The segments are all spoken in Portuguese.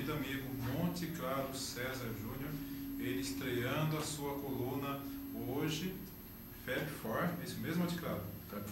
querido amigo Monte Claro César Júnior, ele estreando a sua coluna hoje, Fab Four, é isso mesmo, Monte Claro? Fab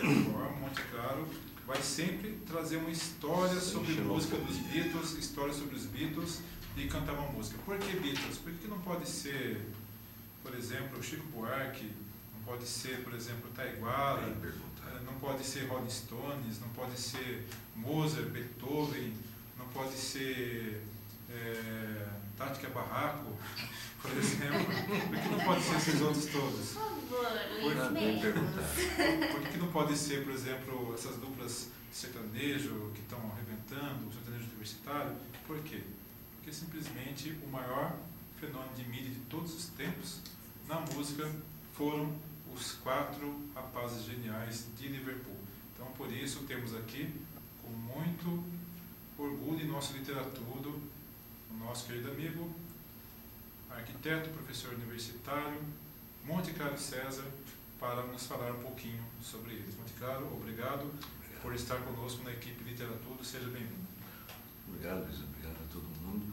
Four, Monte Claro, vai sempre trazer uma história sobre música dos Beatles, história sobre os Beatles e cantar uma música. Por que Beatles? Por que não pode ser, por exemplo, Chico Buarque, não pode ser, por exemplo, Taiguara, não pode ser Rolling Stones, não pode ser Mozart, Beethoven, não pode ser Tática Barraco, por exemplo. Por que não pode ser esses outros todos? Por que não pode ser, por exemplo, essas duplas de sertanejo que estão arrebentando, o sertanejo universitário? Por quê? Porque simplesmente o maior fenômeno de mídia de todos os tempos na música foram os 4 rapazes geniais de Liverpool. Então, por isso, temos aqui, com muito orgulho em nossa literatura, o nosso querido amigo, arquiteto, professor universitário, Monte Claro César, para nos falar um pouquinho sobre eles. Monte Claro, obrigado por estar conosco na equipe Literatura, seja bem-vindo. Obrigado, Luiz, obrigado a todo mundo.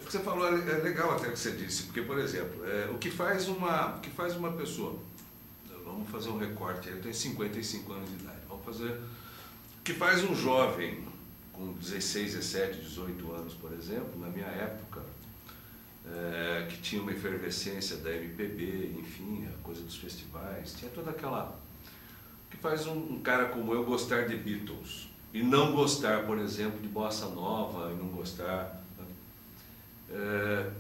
O que você falou é legal até que você disse, porque, por exemplo, o que faz uma pessoa, vamos fazer um recorte, eu tenho 55 anos de idade, vamos fazer, o que faz um jovem com 16, 17, 18 anos, por exemplo, na minha época, que tinha uma efervescência da MPB, enfim, a coisa dos festivais, tinha toda aquela... O que faz um cara como eu gostar de Beatles e não gostar, por exemplo, de Bossa Nova e não gostar...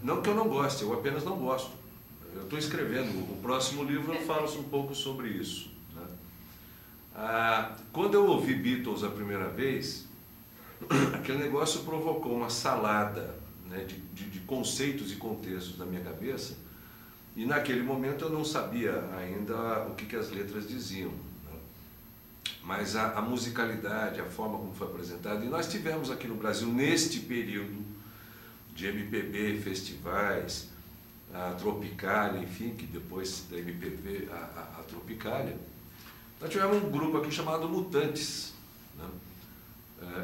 não que eu não goste, eu apenas não gosto. Eu estou escrevendo, o próximo livro eu falo um pouco sobre isso, né? Quando eu ouvi Beatles a primeira vez, aquele negócio provocou uma salada, né, de conceitos e contextos na minha cabeça, e naquele momento eu não sabia ainda o que as letras diziam, né? Mas a musicalidade, a forma como foi apresentada, e nós tivemos aqui no Brasil, neste período de MPB, festivais, a Tropicália, enfim, que depois da MPB, a Tropicália, nós tivemos um grupo aqui chamado Mutantes, né?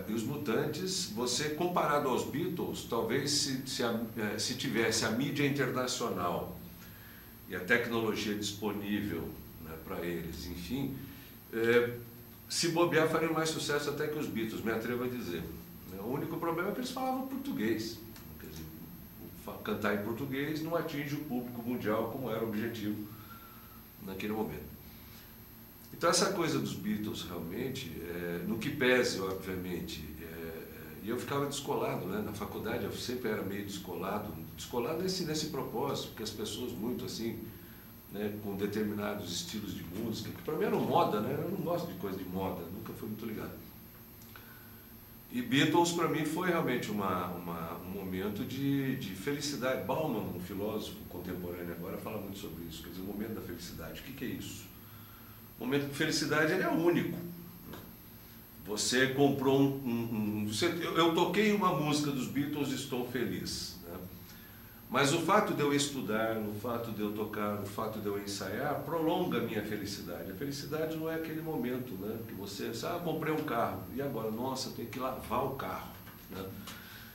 E os Mutantes, você comparado aos Beatles, talvez se tivesse a mídia internacional e a tecnologia disponível, né, para eles, enfim, se bobear faria mais sucesso até que os Beatles, me atrevo a dizer. O único problema é que eles falavam português. Quer dizer, cantar em português não atinge o público mundial como era o objetivo naquele momento. Então essa coisa dos Beatles realmente, no que pese, obviamente, e eu ficava descolado, né? Na faculdade eu sempre era meio descolado nesse propósito, porque as pessoas muito assim, né, com determinados estilos de música, que para mim eram moda, né? Eu não gosto de coisa de moda, nunca fui muito ligado. E Beatles para mim foi realmente um momento de felicidade. Bauman, um filósofo contemporâneo agora, fala muito sobre isso, quer dizer, o momento da felicidade. O que é isso? O momento de felicidade ele é único. Você comprou eu toquei uma música dos Beatles e estou feliz, né? Mas o fato de eu estudar, o fato de eu tocar, o fato de eu ensaiar, prolonga a minha felicidade. A felicidade não é aquele momento, né, que você, comprei um carro, e agora, nossa, eu tenho que lavar o carro, né?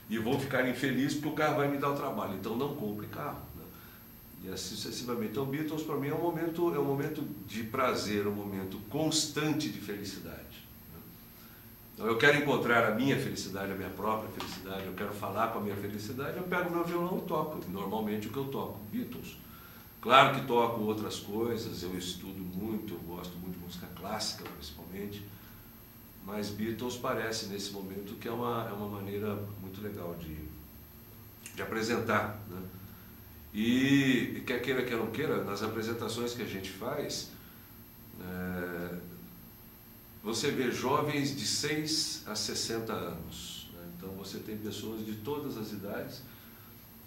E vou ficar infeliz porque o carro vai me dar o trabalho, então não compre carro. E assim sucessivamente. Então, Beatles para mim é um momento de prazer, um momento constante de felicidade. Então, eu quero encontrar a minha felicidade, a minha própria felicidade, eu quero falar com a minha felicidade, eu pego meu violão e toco. Normalmente o que eu toco, Beatles. Claro que toco outras coisas, eu estudo muito, eu gosto muito de música clássica, principalmente, mas Beatles parece nesse momento que é uma maneira muito legal de apresentar, né? E quer queira, quer não queira, nas apresentações que a gente faz, você vê jovens de 6 a 60 anos, né? Então você tem pessoas de todas as idades.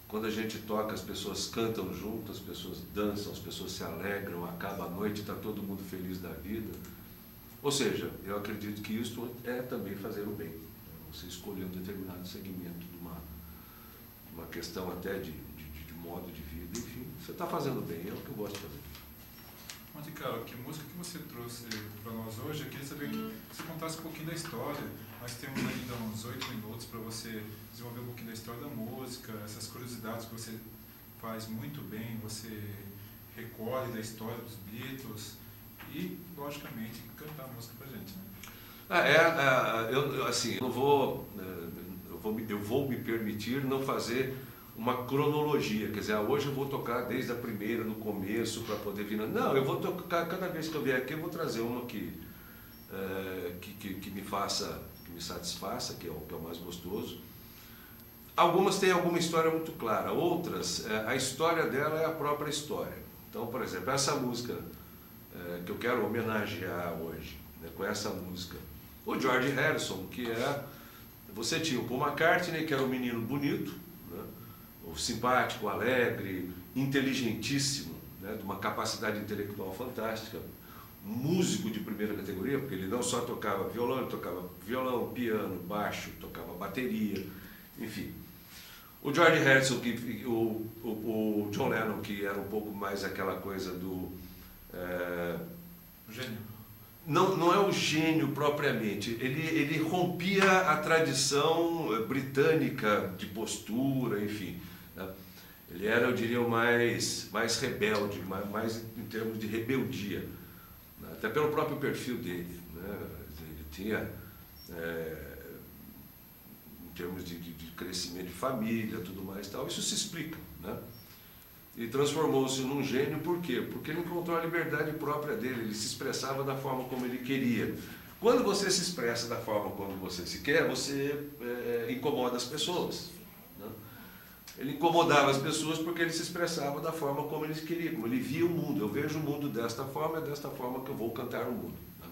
Quando a gente toca, as pessoas cantam junto, as pessoas dançam, as pessoas se alegram, acaba a noite, está todo mundo feliz da vida. Ou seja, eu acredito que isso é também fazer o bem, né? Você escolher um determinado segmento de uma questão até de modo de vida, enfim, você está fazendo bem, é o que eu gosto de fazer. Monte Claro, que música que você trouxe para nós hoje? Eu queria saber que você contasse um pouquinho da história. Nós temos ainda uns 8 minutos para você desenvolver um pouquinho da história da música, essas curiosidades que você faz muito bem, você recolhe da história dos Beatles e, logicamente, cantar a música pra gente, né? Eu não vou, eu vou me permitir não fazer uma cronologia, quer dizer, hoje eu vou tocar desde a primeira, no começo, para poder vir. Não, eu vou tocar, cada vez que eu vier aqui, eu vou trazer uma que me faça, que me satisfaça, que é o mais gostoso. Algumas têm alguma história muito clara, outras, a história dela é a própria história. Então, por exemplo, essa música que eu quero homenagear hoje, né, com essa música, o George Harrison, que você tinha o Paul McCartney, que era um menino bonito, né, o simpático, alegre, inteligentíssimo, né, de uma capacidade intelectual fantástica, músico de primeira categoria, porque ele não só tocava violão, ele tocava violão, piano, baixo, tocava bateria, enfim. O George Harrison, o John Lennon, que era um pouco mais aquela coisa do... Gênio. Não é o gênio propriamente, ele rompia a tradição britânica de postura, enfim. Né? Ele era, eu diria, o mais rebelde, mais em termos de rebeldia, né? Até pelo próprio perfil dele. Né? Ele tinha, em termos de crescimento de família, tudo mais e tal, isso se explica. Né? E transformou-se num gênio, por quê? Porque ele encontrou a liberdade própria dele, ele se expressava da forma como ele queria. Quando você se expressa da forma como você se quer, você incomoda as pessoas. Né? Ele incomodava as pessoas porque ele se expressava da forma como ele queria, como ele via o mundo. Eu vejo o mundo desta forma, é desta forma que eu vou cantar o mundo. Né?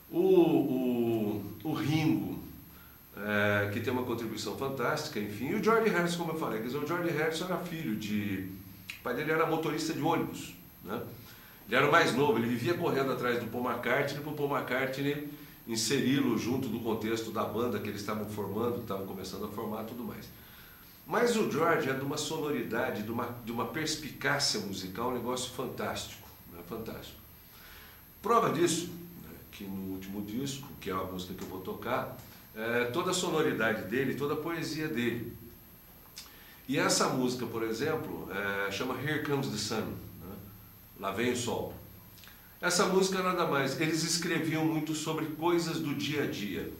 O Ringo, que tem uma contribuição fantástica, enfim, e o George Harrison, como eu falei, quer dizer, o George Harrison era filho o pai dele era motorista de ônibus, né? Ele era o mais novo, ele vivia correndo atrás do Paul McCartney, para o Paul McCartney inseri-lo junto do contexto da banda que eles estavam formando, estavam começando a formar, tudo mais. Mas o George é de uma sonoridade, de uma perspicácia musical, um negócio fantástico, né? Fantástico. Prova disso, né, que no último disco, que é a música que eu vou tocar, toda a sonoridade dele, toda a poesia dele. E essa música, por exemplo, chama Here Comes the Sun, né? Lá vem o sol. Essa música nada mais, eles escreviam muito sobre coisas do dia a dia.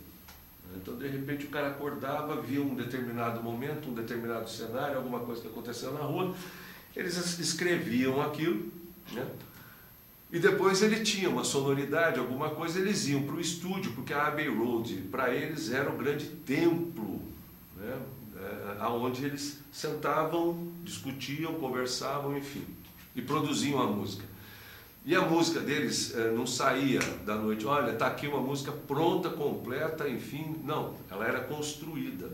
Então, de repente, o cara acordava, via um determinado momento, um determinado cenário, alguma coisa que aconteceu na rua, eles escreviam aquilo, né? E depois ele tinha uma sonoridade, alguma coisa, eles iam para o estúdio, porque a Abbey Road, para eles, era o grande templo, né? Onde eles sentavam, discutiam, conversavam, enfim, e produziam a música. E a música deles não saía da noite, olha, está aqui uma música pronta, completa, enfim, não, ela era construída.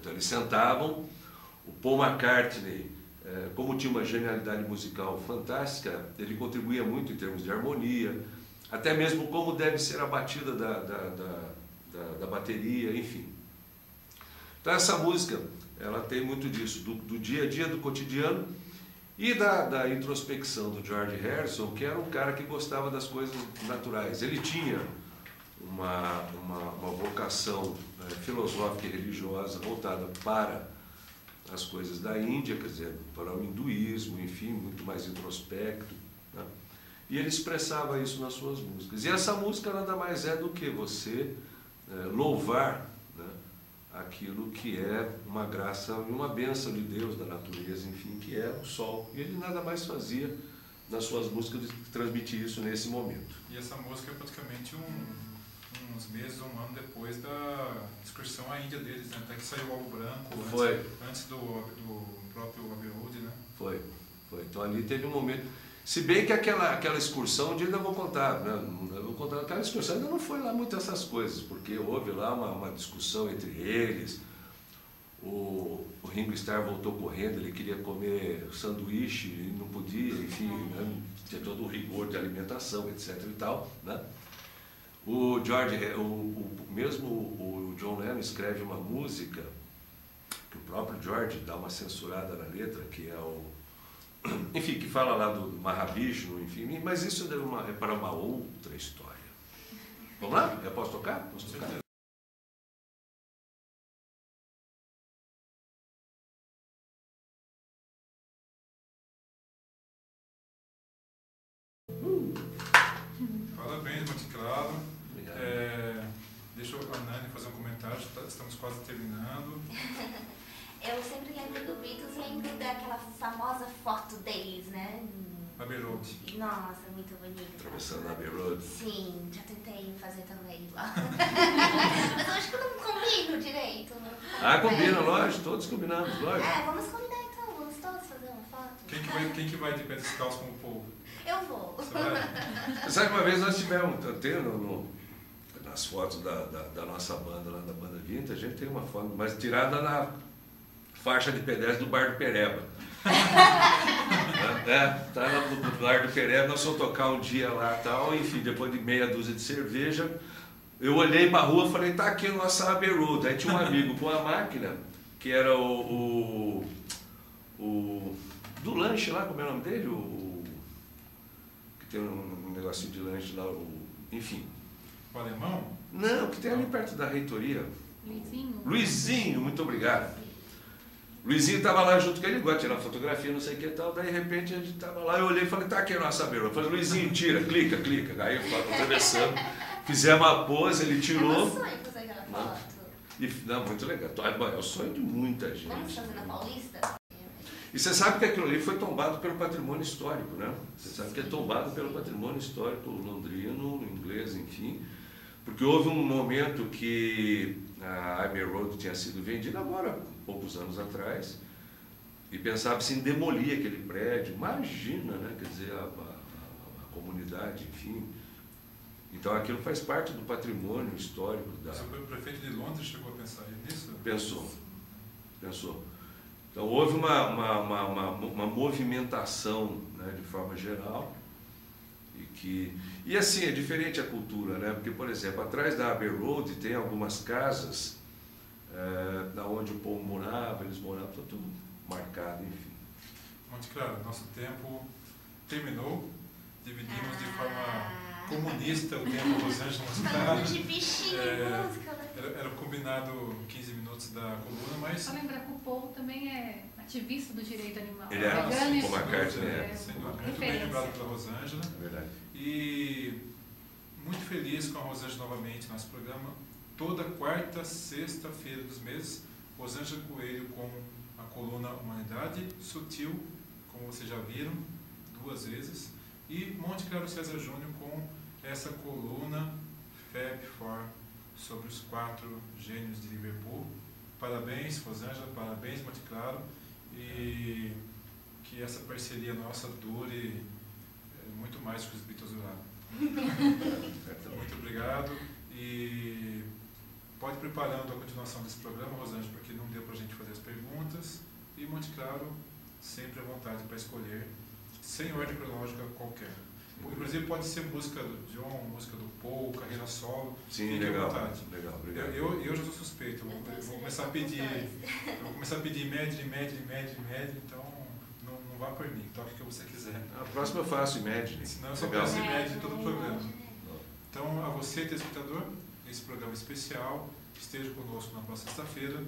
Então eles sentavam, o Paul McCartney, como tinha uma genialidade musical fantástica, ele contribuía muito em termos de harmonia, até mesmo como deve ser a batida da bateria, enfim. Então essa música, ela tem muito disso, do dia a dia, do cotidiano, e da introspecção do George Harrison, que era um cara que gostava das coisas naturais. Ele tinha uma vocação filosófica e religiosa voltada para as coisas da Índia, quer dizer, para o hinduísmo, enfim, muito mais introspecto, né? E ele expressava isso nas suas músicas. E essa música nada mais é do que você louvar, né, aquilo que é uma graça e uma bênção de Deus, da natureza, enfim, que é o sol. E ele nada mais fazia nas suas músicas do que transmitir isso nesse momento. E essa música é praticamente uns meses, um ano depois da excursão à Índia deles, né? Até que saiu o álbum branco, antes do próprio Abbey Road, né? Foi. Então ali teve um momento. Se bem que aquela excursão, um dia ainda vou contar, né? Eu vou contar, aquela excursão ainda não foi lá muito essas coisas, porque houve lá uma discussão entre eles. O Ringo Starr voltou correndo, ele queria comer sanduíche e não podia, enfim, né? Tinha todo o rigor de alimentação, etc. e tal, né? O John Lennon escreve uma música que o próprio George dá uma censurada na letra, que é enfim, que fala lá do Mahavishnu, enfim, mas isso é para uma outra história. Vamos lá? Eu posso tocar? Posso tocar? Parabéns, Monte Claro. Obrigado. Deixa a Nani fazer um comentário, estamos quase terminando. Eu sempre lembro do Beatles, lembro daquela famosa foto deles, né? Abbey Road. Nossa, muito bonito. Atravessando a Abbey Road. Sim, já tentei fazer também igual. Mas eu acho que eu não combino direito. Ah, combina, lógico, todos combinamos, lógico. Vamos combinar então, vamos todos fazer uma foto. Quem que vai de pé descalço como o povo? Eu vou. Você vai? Você sabe que uma vez nós tivemos, nas fotos da nossa banda, lá da banda Vintage, a gente tem uma foto, mas tirada na faixa de pedestre do Bar do Pereba. Tá lá no Bar do Pereba, nós fomos tocar um dia lá e tal, enfim, depois de meia dúzia de cerveja, eu olhei pra rua e falei, tá aqui a nossa Abbey Road. Aí tinha um amigo com a máquina, que era o do lanche lá, como é o nome dele? Que tem um negocinho de lanche lá, enfim. O alemão? Não, que tem ali perto da reitoria. Luizinho. Luizinho, muito obrigado. Luizinho estava lá junto com ele, gosta de tirar fotografia, não sei o que e tal. Daí, de repente, a gente estava lá, eu olhei e falei, tá aqui a nossa Abbey Road. Eu falei, Luizinho, tira, clica. Aí eu estava atravessando, fizemos uma pose, ele tirou. É meu sonho fazer aquela foto. Não, muito legal. É o sonho de muita gente. Vamos fazer na Paulista? E você sabe que aquilo ali foi tombado pelo patrimônio histórico, né? Você sabe que é tombado pelo patrimônio histórico londrino, inglês, enfim. Porque houve um momento que a Abbey Road tinha sido vendida agora, poucos anos atrás, e pensava-se em demolir aquele prédio. Imagina, né? Quer dizer, a comunidade, enfim. Então aquilo faz parte do patrimônio histórico da... O prefeito de Londres chegou a pensar nisso? Pensou. Então houve uma movimentação, né, de forma geral, e assim, é diferente a cultura, né? Porque, por exemplo, atrás da Abbey Road tem algumas casas da onde o povo morava, eles moravam, tá tudo marcado, enfim. Monte Claro, nosso tempo terminou, dividimos de forma comunista o tempo Los Angeles. Falando de bichinho e música, né? Era combinado 15 minutos da coluna, mas... Só lembrar que o Paul também é ativista do direito animal. Ele é, vegano, como a carta, Sem dúvida, muito bem lembrado pela Rosângela. É verdade. E muito feliz com a Rosângela novamente, nosso programa. Toda quarta, sexta-feira dos meses, Rosângela Coelho com a coluna Humanidade Sutil, como vocês já viram, 2 vezes. E Monte Claro César Júnior com essa coluna Fab Four sobre os 4 gênios de Liverpool. Parabéns, Rosângela, parabéns, Monte Claro. E que essa parceria nossa dure muito mais que os Beatles duraram. Muito obrigado. E pode ir preparando a continuação desse programa, Rosângela, porque não deu para a gente fazer as perguntas. E Monte Claro, sempre à vontade para escolher, sem ordem cronológica qualquer. Inclusive pode ser música do John, música do Paul, carreira solo. Sim, legal. Legal, obrigado. Eu já sou suspeito. Eu vou começar a pedir. Imagine, então não vá por mim, toque o que você quiser. A próxima eu faço Imagine. Senão eu só peço Imagine todo o programa. Então, a você, telespectador, esse programa especial, esteja conosco na próxima sexta-feira.